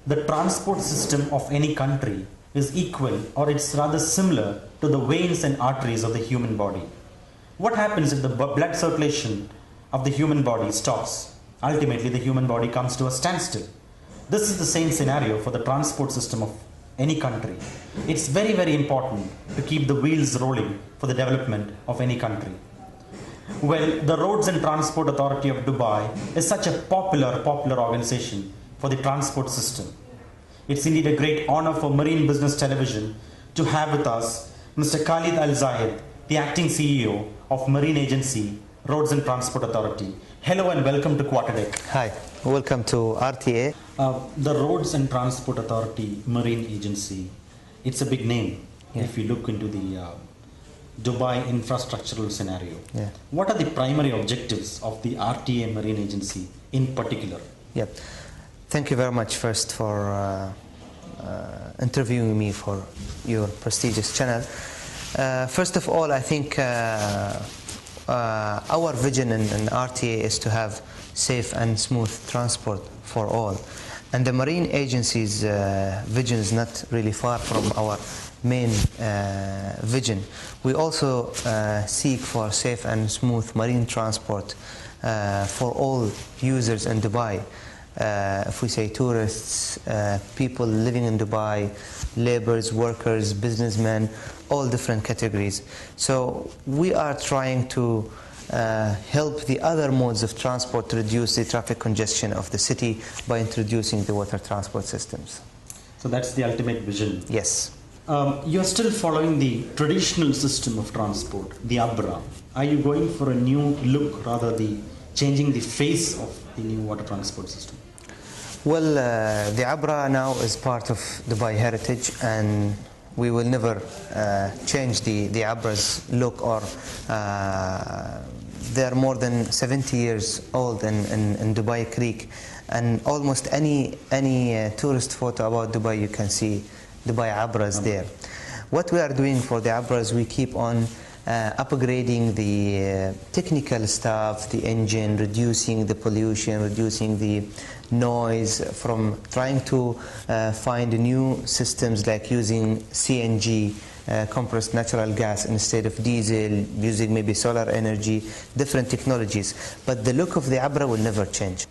the transport system of any country is equal, or it's rather similar to the veins and arteries of the human body. What happens if the blood circulation of the human body stops? Ultimately, the human body comes to a standstill. This is the same scenario for the transport system of any country. It's very, very important to keep the wheels rolling for the development of any country. Well, the Roads and Transport Authority of Dubai is such a popular organization for the transport system. It's indeed a great honor for Marine Business Television to have with us Mr. Khalid Al Zayed, the acting CEO of Marine Agency, Roads and Transport Authority. Hello and welcome to Quarter Deck. Hi, welcome to RTA. The Roads and Transport Authority Marine Agency, it's a big name if you look into the Dubai infrastructural scenario. What are the primary objectives of the RTA Marine Agency in particular? Thank you very much first for interviewing me for your prestigious channel. First of all, I think our vision in RTA is to have safe and smooth transport for all. And the Marine Agency's vision is not really far from our main vision. We also seek for safe and smooth marine transport for all users in Dubai. If we say tourists, people living in Dubai, laborers, workers, businessmen, all different categories. So we are trying to help the other modes of transport to reduce the traffic congestion of the city by introducing the water transport systems. So that's the ultimate vision. Yes. You're still following the traditional system of transport, the ABRA. Are you going for a new look, rather changing the face of the new water transport system? Well, the ABRA now is part of Dubai Heritage, and we will never change the ABRA's look. Or they are more than 70 years old in Dubai Creek, and almost any tourist photo about Dubai, you can see Dubai ABRAs there. What we are doing for the ABRAs, we keep on upgrading the technical stuff, the engine, reducing the pollution, reducing the noise, from trying to find new systems like using CNG, compressed natural gas instead of diesel, using maybe solar energy, different technologies. But the look of the ABRA will never change.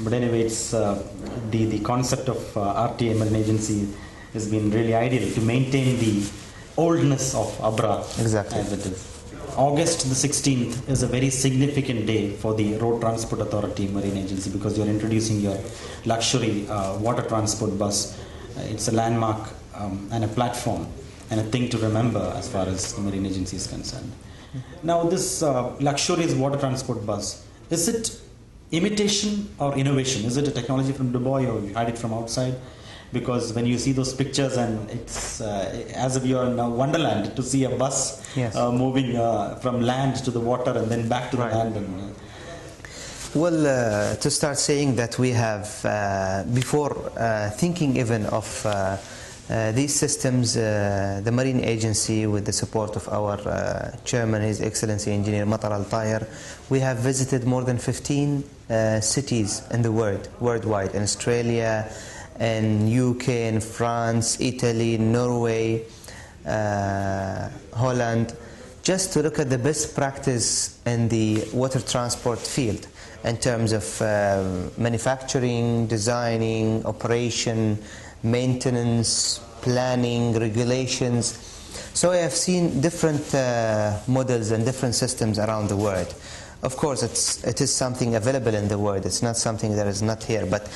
But anyway, it's the concept of RTA Marine Agency has been really ideal to maintain the oldness of ABRA. Exactly. As it is. August the 16th is a very significant day for the Road Transport Authority Marine Agency, because you're introducing your luxury water transport bus. It's a landmark and a platform and a thing to remember as far as the Marine Agency is concerned. Now, this luxurious water transport bus, is it imitation or innovation? Is it a technology from Dubai, or you had it from outside? Because when you see those pictures, and it's as if you're in a wonderland to see a bus moving from land to the water and then back to the land. And, well, to start saying that we have, before thinking even of these systems, the Marine Agency, with the support of our chairman, His Excellency Engineer Matar Al-Tayar, we have visited more than 15 cities in the world, worldwide, in Australia, in UK, in France, Italy, Norway, Holland, just to look at the best practice in the water transport field in terms of manufacturing, designing, operation, maintenance, planning, regulations. So I have seen different models and different systems around the world. Of course, it is something available in the world. It's not something that is not here. But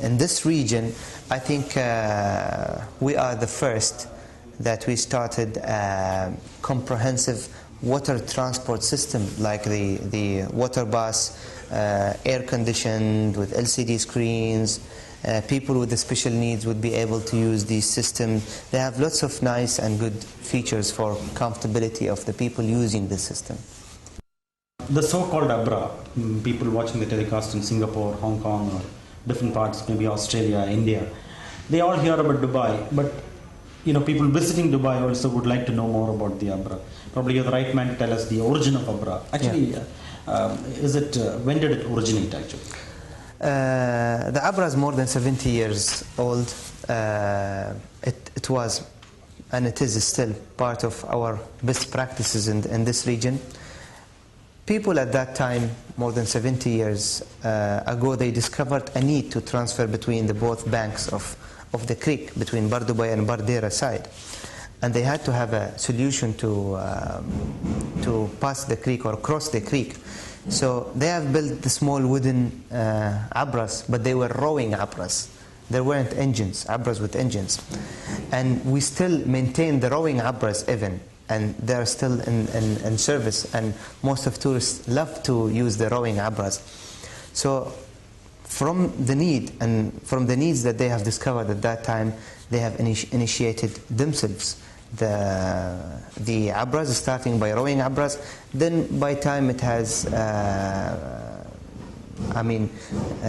in this region, I think we are the first that we started a comprehensive water transport system, like the water bus, air-conditioned with LCD screens. People with the special needs would be able to use these systems. They have lots of nice and good features for comfortability of the people using the system. The so-called ABRA, people watching the telecast in Singapore, Hong Kong, or different parts, maybe Australia, India, they all hear about Dubai, but people visiting Dubai also would like to know more about the ABRA. Probably you're the right man to tell us the origin of ABRA. Actually, when did it originate actually? The Abra is more than 70 years old. It was, and it is still, part of our best practices in this region. People at that time, more than 70 years ago, they discovered a need to transfer between the both banks of the creek, between Bardubay and Bardera side. And they had to have a solution to pass the creek or cross the creek. So they have built the small wooden abras, but they were rowing abras. There weren't engines, abras with engines. And we still maintain the rowing abras even, and they're still in service, and most of tourists love to use the rowing abras. So from the need and from the needs that they have discovered at that time, they have initiated themselves the abras, starting by rowing abras. Then by time it has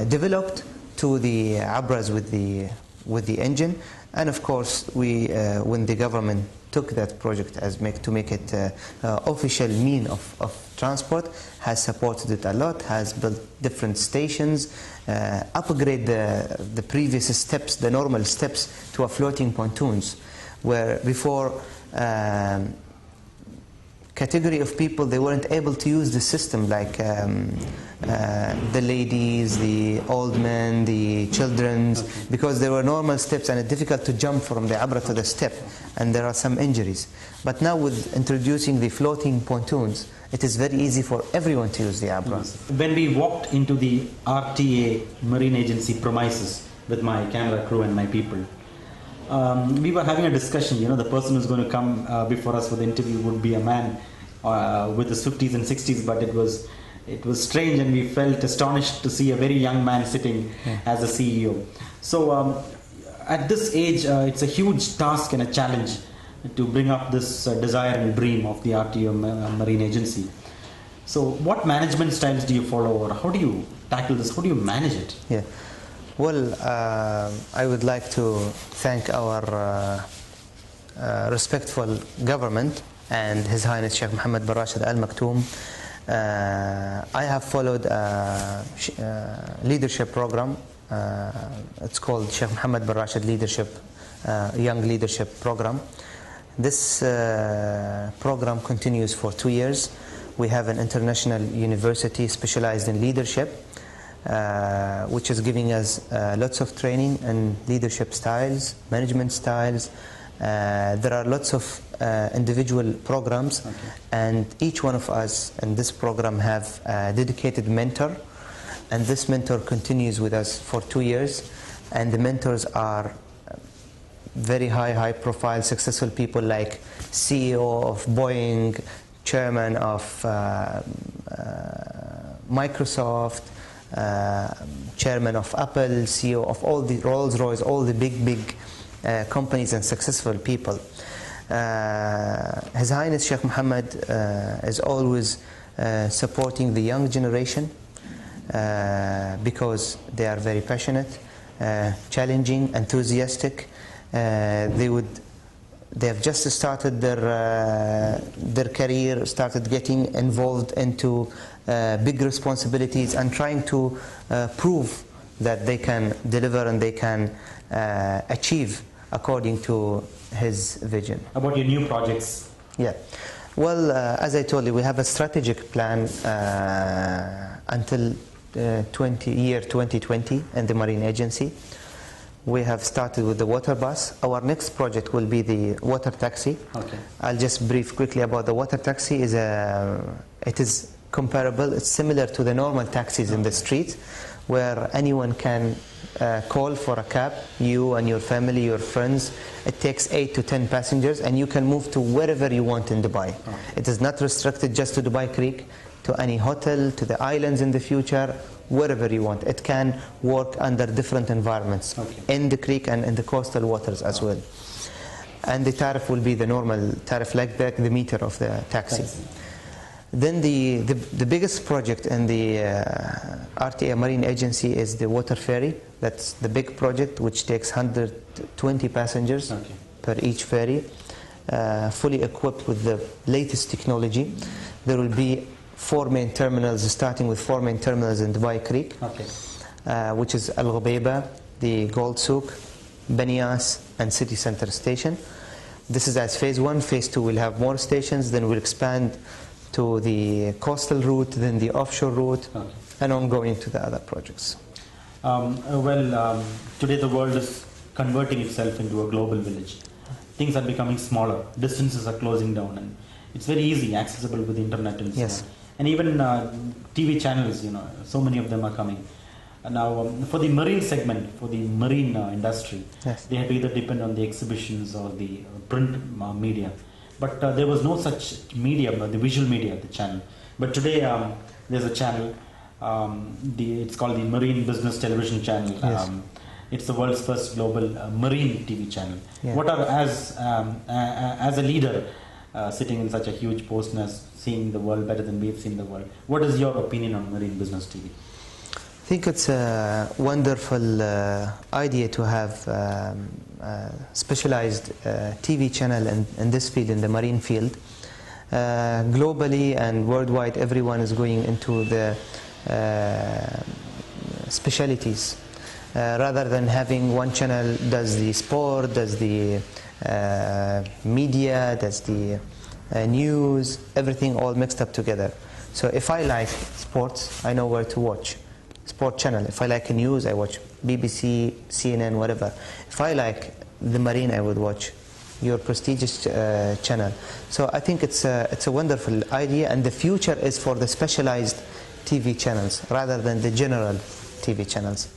developed to the abras with the engine. And of course, we when the government took that project to make it official mean of transport, has supported it a lot, has built different stations, upgrade the previous steps, the normal steps, to a floating pontoons, where before category of people, they weren't able to use the system, like the ladies, the old men, the children, because there were normal steps and it's difficult to jump from the abra to the step, and there are some injuries. But now with introducing the floating pontoons, it is very easy for everyone to use the abra. When we walked into the RTA Marine Agency premises with my camera crew and my people, we were having a discussion. The person who's going to come before us for the interview would be a man with his 50s and 60s, but it was strange, and we felt astonished to see a very young man sitting as a CEO. So at this age, it's a huge task and a challenge to bring up this desire and dream of the RTA Marine Agency. So what management styles do you follow, or how do you tackle this? How do you manage it? Yeah. Well, I would like to thank our respectful government and His Highness Sheikh Mohammed bin Rashid Al Maktoum. I have followed a leadership program. It's called Sheikh Mohammed bin Rashid Young Leadership Program. This program continues for 2 years. We have an international university specialized in leadership, which is giving us lots of training and leadership styles, management styles. There are lots of individual programs, and each one of us in this program have a dedicated mentor, and this mentor continues with us for 2 years, and the mentors are very high profile successful people, like CEO of Boeing, chairman of Microsoft, chairman of Apple, CEO of all the Rolls-Royce, all the big companies and successful people. His Highness Sheikh Mohammed is always supporting the young generation because they are very passionate, challenging, enthusiastic. They have just started their career, started getting involved into big responsibilities, and trying to prove that they can deliver and they can achieve according to his vision. About your new projects? Yeah. Well, as I told you, we have a strategic plan until year 2020 in the Marine Agency. We have started with the water bus. Our next project will be the water taxi. Okay. I'll just brief quickly about the water taxi. It is comparable, it's similar to the normal taxis in the street, where anyone can call for a cab, you and your family, your friends. It takes 8 to 10 passengers, and you can move to wherever you want in Dubai. Okay. It is not restricted just to Dubai Creek, to any hotel, to the islands in the future, wherever you want. It can work under different environments, in the creek and in the coastal waters as well. And the tariff will be the normal tariff, like the meter of the taxi. Then the biggest project in the RTA Marine Agency is the water ferry. That's the big project, which takes 120 passengers per each ferry, fully equipped with the latest technology. There will be 4 main terminals, starting with 4 main terminals in Dubai Creek. which is Al Ghubaiba, the Gold Souk, Banias, and City Center Station. This is as phase 1. Phase 2 will have more stations, then we'll expand to the coastal route, then the offshore route, and ongoing to the other projects. Today the world is converting itself into a global village. Things are becoming smaller, distances are closing down, and it's very easy, accessible with the internet and so on. And even TV channels, so many of them are coming. Now, for the marine segment, for the marine industry, they had to either depend on the exhibitions or the print media. But there was no such media, the visual media, the channel. But today there's a channel, it's called the Marine Business Television Channel. It's the world's first global marine TV channel. What are, as a leader sitting in such a huge post and seeing the world better than we've seen the world, what is your opinion on marine business TV? I think it's a wonderful idea to have specialized TV channel in this field, in the marine field. Globally and worldwide, everyone is going into the specialties. Rather than having one channel does the sport, does the media, does the news, everything all mixed up together. So if I like sports, I know where to watch. Sport channel. If I like news, I watch BBC, CNN, whatever. If I like the marine, I would watch your prestigious channel. So I think it's a wonderful idea, and the future is for the specialized TV channels rather than the general TV channels.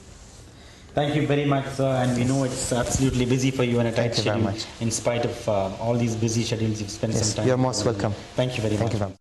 Thank you very much, sir, and we know it's absolutely busy for you and a tight schedule. Thank you very much. In spite of all these busy schedules, you've spent some time. You're most welcome. Thank you very much. Thank you very much.